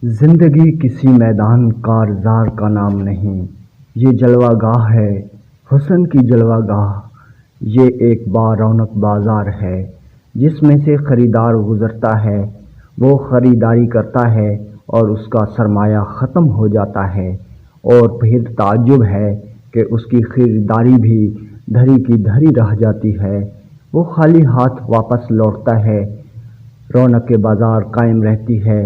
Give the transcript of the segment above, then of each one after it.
زندگی کسی میدان کارزار کا نام نہیں، یہ جلوہ گاہ ہے حسن کی جلوہ گاہ۔ یہ ایک رونق بازار ہے جس میں سے خریدار گزرتا ہے، وہ خریداری کرتا ہے اور اس کا سرمایہ ختم ہو جاتا ہے، اور پھر تعجب ہے کہ اس کی خریداری بھی دھری کی دھری رہ جاتی ہے۔ وہ خالی ہاتھ واپس لوٹتا ہے۔ رونق بازار قائم رہتی ہے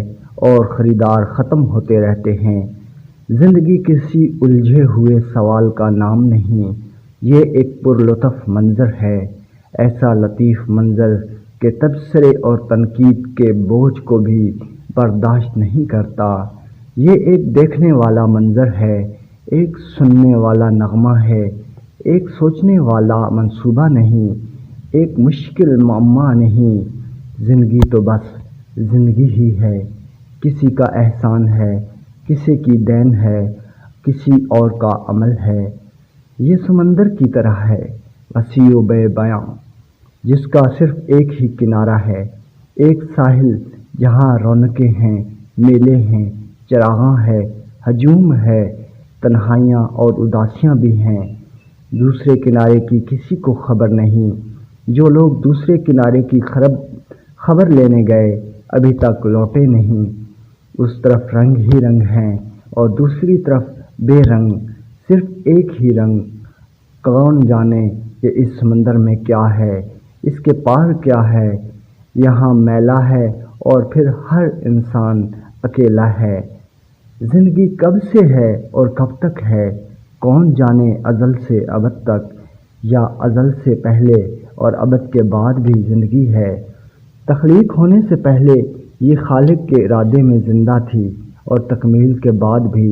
اور خریدار ختم ہوتے رہتے ہیں۔ زندگی کسی الجھے ہوئے سوال کا نام نہیں، یہ ایک پرلطف منظر ہے، ایسا لطیف منظر کہ تبصرے اور تنقید کے بوجھ کو بھی برداشت نہیں کرتا۔ یہ ایک دیکھنے والا منظر ہے، ایک سننے والا نغمہ ہے، ایک سوچنے والا منصوبہ نہیں، ایک مشکل معمہ نہیں۔ زندگی تو بس زندگی ہی ہے، کسی کا احسان ہے، کسی کی دین ہے، کسی اور کا عمل ہے۔ یہ سمندر کی طرح ہے، وسیع و بے بیاں، جس کا صرف ایک ہی کنارہ ہے، ایک ساحل جہاں رونقیں ہیں، میلے ہیں، چراغاں ہے، ہجوم ہے، تنہائیاں اور اداسیاں بھی ہیں۔ دوسرے کنارے کی کسی کو خبر نہیں۔ جو لوگ دوسرے کنارے کی خبر لینے گئے ابھی تک لوٹے نہیں۔ اس طرف رنگ ہی رنگ ہیں اور دوسری طرف بے رنگ، صرف ایک ہی رنگ۔ کون جانے کہ اس سمندر میں کیا ہے، اس کے پار کیا ہے۔ یہاں میلہ ہے اور پھر ہر انسان اکیلا ہے۔ زندگی کب سے ہے اور کب تک ہے، کون جانے، ازل سے ابد تک، یا ازل سے پہلے اور ابد کے بعد بھی زندگی ہے۔ تخلیق ہونے سے پہلے یہ خالق کے ارادے میں زندہ تھی، اور تکمیل کے بعد بھی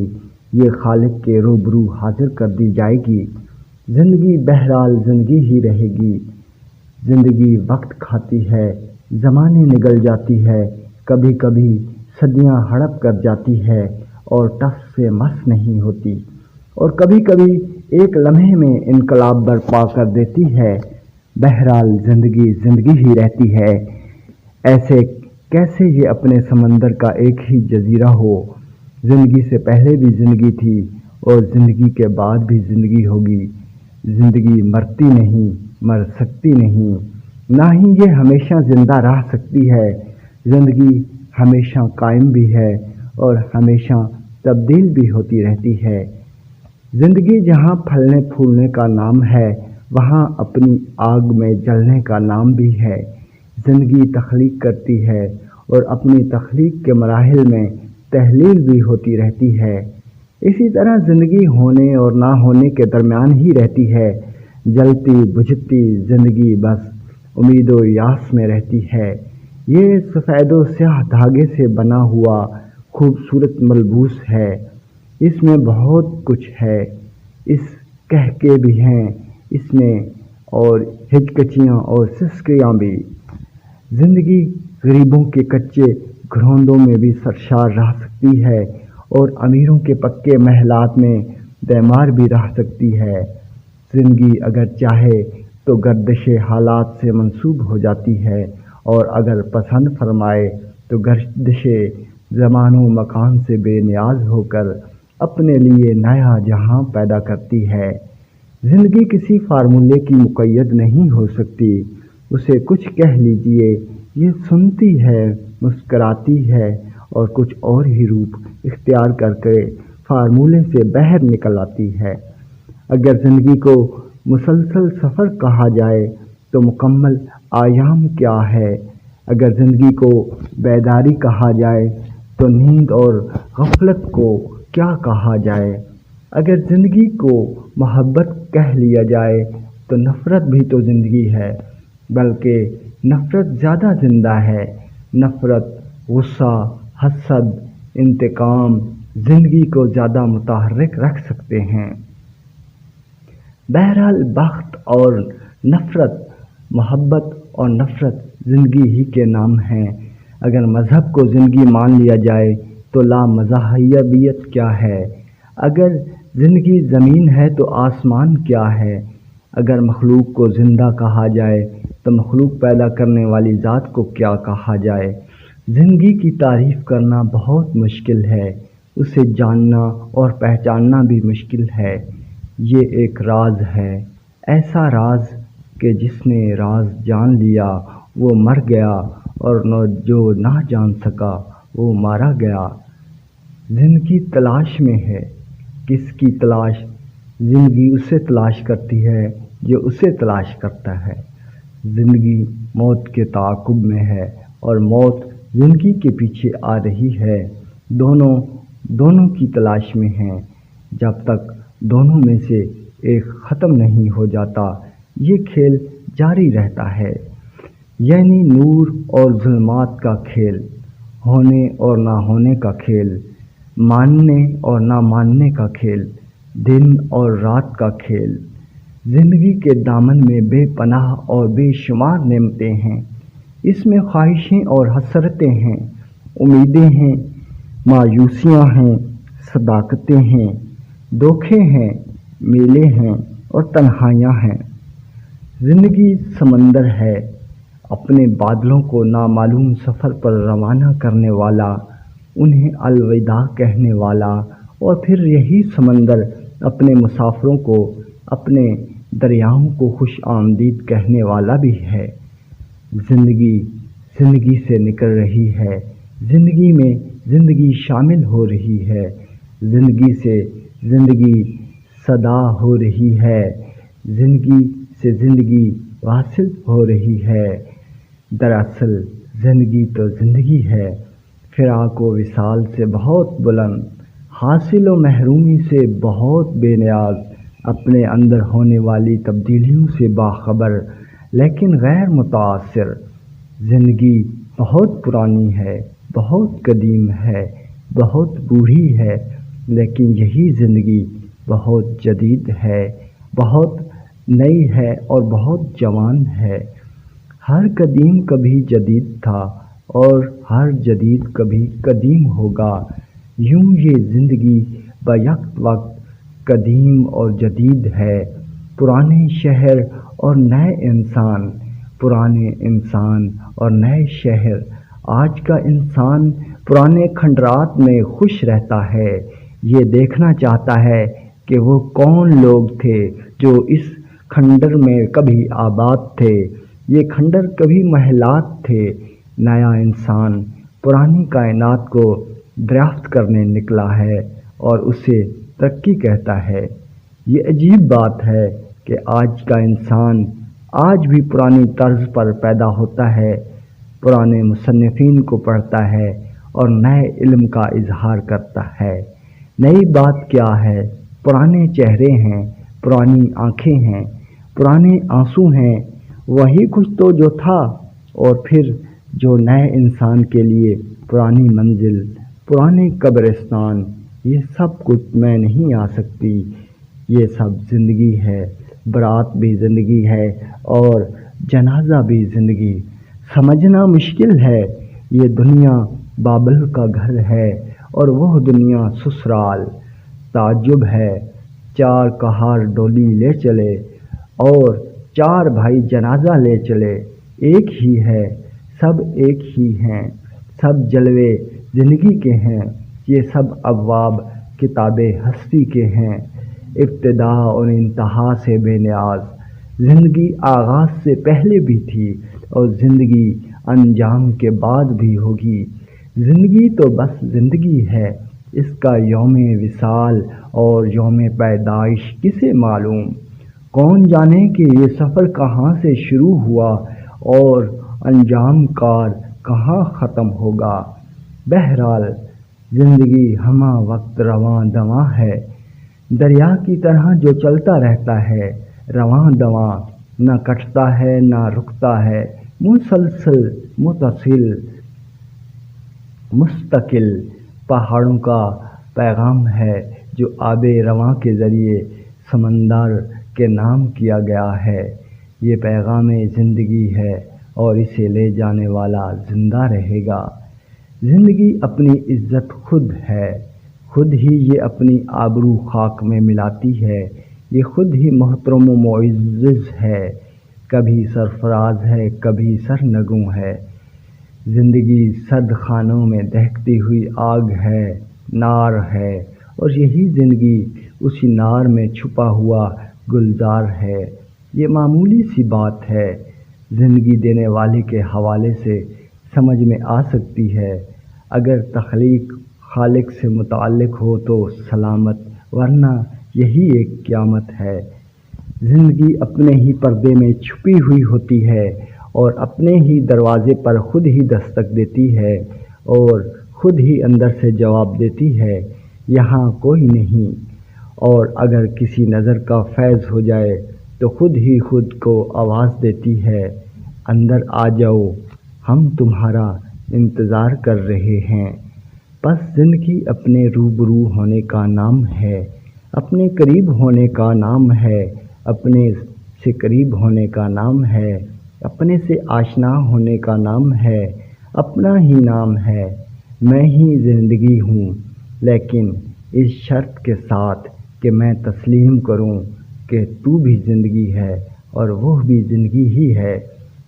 یہ خالق کے روبرو حاضر کر دی جائے گی۔ زندگی بہرحال زندگی ہی رہے گی۔ زندگی وقت کھاتی ہے، زمانے نگل جاتی ہے، کبھی کبھی صدیاں ہڑپ کر جاتی ہے اور ٹس سے مس نہیں ہوتی، اور کبھی کبھی ایک لمحے میں انقلاب برپا کر دیتی ہے۔ بہرحال زندگی زندگی ہی رہتی ہے۔ ایسے کیسے یہ اپنے سمندر کا ایک ہی جزیرہ ہو۔ زندگی سے پہلے بھی زندگی تھی اور زندگی کے بعد بھی زندگی ہوگی۔ زندگی مرتی نہیں، مر سکتی نہیں، نہ ہی یہ ہمیشہ زندہ رہ سکتی ہے۔ زندگی ہمیشہ قائم بھی ہے اور ہمیشہ تبدیل بھی ہوتی رہتی ہے۔ زندگی جہاں پھلنے پھولنے کا نام ہے، وہاں اپنی آگ میں جلنے کا نام بھی ہے۔ زندگی تخلیق کرتی ہے اور اپنی تخلیق کے مراحل میں تحلیل بھی ہوتی رہتی ہے۔ اسی طرح زندگی ہونے اور نہ ہونے کے درمیان ہی رہتی ہے۔ جلتی بجھتی زندگی بس امید و یاس میں رہتی ہے۔ یہ سفید و سیاہ دھاگے سے بنا ہوا خوبصورت ملبوس ہے۔ اس میں بہت کچھ ہے، اس کہکے بھی ہیں اس میں، اور ہچکچیاں اور سسکیاں بھی۔ زندگی غریبوں کے کچے گھروندوں میں بھی سرشار رہ سکتی ہے اور امیروں کے پکے محلات میں بیمار بھی رہ سکتی ہے۔ زندگی اگر چاہے تو گردش حالات سے منسوب ہو جاتی ہے، اور اگر پسند فرمائے تو گردش زمان و مکان سے بے نیاز ہو کر اپنے لیے نیا جہاں پیدا کرتی ہے۔ زندگی کسی فارمولے کی مقید نہیں ہو سکتی۔ اسے کچھ کہہ لیجئے، یہ سنتی ہے، مسکراتی ہے اور کچھ اور ہی روپ اختیار کر کے فارمولے سے باہر نکل آتی ہے۔ اگر زندگی کو مسلسل سفر کہا جائے تو مکمل ایام کیا ہے؟ اگر زندگی کو بیداری کہا جائے تو نیند اور غفلت کو کیا کہا جائے؟ اگر زندگی کو محبت کہہ لیا جائے تو نفرت بھی تو زندگی ہے، بلکہ نفرت زیادہ زندہ ہے۔ نفرت، غصہ، حسد، انتقام زندگی کو زیادہ متحرک رکھ سکتے ہیں۔ بہرحال بخت اور نفرت، محبت اور نفرت زندگی ہی کے نام ہیں۔ اگر مذہب کو زندگی مان لیا جائے تو لامذہبیت کیا ہے؟ اگر زندگی زمین ہے تو آسمان کیا ہے؟ اگر مخلوق کو زندہ کہا جائے تو مخلوق پیدا کرنے والی ذات کو کیا کہا جائے؟ زندگی کی تعریف کرنا بہت مشکل ہے، اسے جاننا اور پہچاننا بھی مشکل ہے۔ یہ ایک راز ہے، ایسا راز کہ جس نے راز جان لیا وہ مر گیا، اور جو نہ جان سکا وہ مارا گیا۔ زندگی تلاش میں ہے، کس کی تلاش؟ زندگی اسے تلاش کرتی ہے جو اسے تلاش کرتا ہے۔ زندگی موت کے تعاقب میں ہے اور موت زندگی کے پیچھے آ رہی ہے۔ دونوں کی تلاش میں ہیں۔ جب تک دونوں میں سے ایک ختم نہیں ہو جاتا یہ کھیل جاری رہتا ہے، یعنی نور اور ظلمات کا کھیل، ہونے اور نہ ہونے کا کھیل، ماننے اور نہ ماننے کا کھیل، دن اور رات کا کھیل۔ زندگی کے دامن میں بے پناہ اور بے شمار نعمتیں ہیں، اس میں خواہشیں اور حسرتیں ہیں، امیدیں ہیں، مایوسیاں ہیں، صداقتیں ہیں، دھوکے ہیں، میلے ہیں اور تنہائیاں ہیں۔ زندگی سمندر ہے، اپنے بادلوں کو نامعلوم سفر پر روانہ کرنے والا، انہیں الوداع کہنے والا، اور پھر یہی سمندر اپنے مسافروں کو، اپنے دریاؤں کو خوش آمدید کہنے والا بھی ہے۔ زندگی سے نکل رہی ہے، زندگی میں زندگی شامل ہو رہی ہے، زندگی سے زندگی صدا ہو رہی ہے، زندگی سے زندگی واصل ہو رہی ہے۔ دراصل زندگی تو زندگی ہے، فراق و وصال سے بہت بلند، حاصل و محرومی سے بہت بے نیاز، اپنے اندر ہونے والی تبدیلیوں سے باخبر لیکن غیر متاثر۔ زندگی بہت پرانی ہے، بہت قدیم ہے، بہت بوڑھی ہے، لیکن یہی زندگی بہت جدید ہے، بہت نئی ہے اور بہت جوان ہے۔ ہر قدیم کبھی جدید تھا اور ہر جدید کبھی قدیم ہوگا۔ یوں یہ زندگی بیک وقت قدیم اور جدید ہے، پرانے شہر اور نئے انسان، پرانے انسان اور نئے شہر۔ آج کا انسان پرانے کھنڈرات میں خوش رہتا ہے، یہ دیکھنا چاہتا ہے کہ وہ کون لوگ تھے جو اس کھنڈر میں کبھی آباد تھے، یہ کھنڈر کبھی محلات تھے۔ نیا انسان پرانی کائنات کو دریافت کرنے نکلا ہے اور اسے ترقی کہتا ہے۔ یہ عجیب بات ہے کہ آج کا انسان آج بھی پرانی طرز پر پیدا ہوتا ہے، پرانے مصنفین کو پڑھتا ہے اور نئے علم کا اظہار کرتا ہے۔ نئی بات کیا ہے؟ پرانے چہرے ہیں، پرانی آنکھیں ہیں، پرانے آنسو ہیں، وہی کچھ تو جو تھا، اور پھر جو نئے انسان کے لیے پرانی منزل، پرانے قبرستان۔ یہ سب کچھ میں نہیں آ سکتی، یہ سب زندگی ہے، برات بھی زندگی ہے اور جنازہ بھی زندگی۔ سمجھنا مشکل ہے، یہ دنیا بابل کا گھر ہے اور وہ دنیا سسرال۔ تعجب ہے، چار کہار ڈولی لے چلے اور چار بھائی جنازہ لے چلے، ایک ہی ہے، سب ایک ہی ہیں، سب جلوے زندگی کے ہیں، یہ سب ابواب کتاب ہستی کے ہیں، ابتدا اور انتہا سے بے نیاز۔ زندگی آغاز سے پہلے بھی تھی اور زندگی انجام کے بعد بھی ہوگی۔ زندگی تو بس زندگی ہے، اس کا یوم وصال اور یوم پیدائش کسے معلوم؟ کون جانے کہ یہ سفر کہاں سے شروع ہوا اور انجام کار کہاں ختم ہوگا۔ بہرحال زندگی ہمہ وقت رواں دواں ہے، دریا کی طرح جو چلتا رہتا ہے، رواں دواں، نہ کٹتا ہے نہ رکتا ہے، مسلسل، متصل، مستقل۔ پہاڑوں کا پیغام ہے جو آب رواں کے ذریعے سمندر کے نام کیا گیا ہے۔ یہ پیغام زندگی ہے اور اسے لے جانے والا زندہ رہے گا۔ زندگی اپنی عزت خود ہے، خود ہی یہ اپنی آبرو خاک میں ملاتی ہے، یہ خود ہی محترم و معزز ہے، کبھی سرفراز ہے، کبھی سرنگوں ہے۔ زندگی سرد خانوں میں دہکتی ہوئی آگ ہے، نار ہے، اور یہی زندگی اسی نار میں چھپا ہوا گلزار ہے۔ یہ معمولی سی بات ہے، زندگی دینے والے کے حوالے سے سمجھ میں آ سکتی ہے۔ اگر تخلیق خالق سے متعلق ہو تو سلامت، ورنہ یہی ایک قیامت ہے۔ زندگی اپنے ہی پردے میں چھپی ہوئی ہوتی ہے اور اپنے ہی دروازے پر خود ہی دستک دیتی ہے اور خود ہی اندر سے جواب دیتی ہے، یہاں کوئی نہیں۔ اور اگر کسی نظر کا فیض ہو جائے تو خود ہی خود کو آواز دیتی ہے، اندر آ جاؤ، ہم تمہارا انتظار کر رہے ہیں۔ بس زندگی اپنے روبرو ہونے کا نام ہے، اپنے قریب ہونے کا نام ہے، اپنے سے قریب ہونے کا نام ہے، اپنے سے آشنا ہونے کا نام ہے، اپنا ہی نام ہے۔ میں ہی زندگی ہوں، لیکن اس شرط کے ساتھ کہ میں تسلیم کروں کہ تو بھی زندگی ہے اور وہ بھی زندگی ہی ہے۔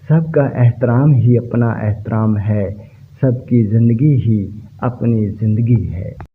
سب کا احترام ہی اپنا احترام ہے، سب کی زندگی ہی اپنی زندگی ہے۔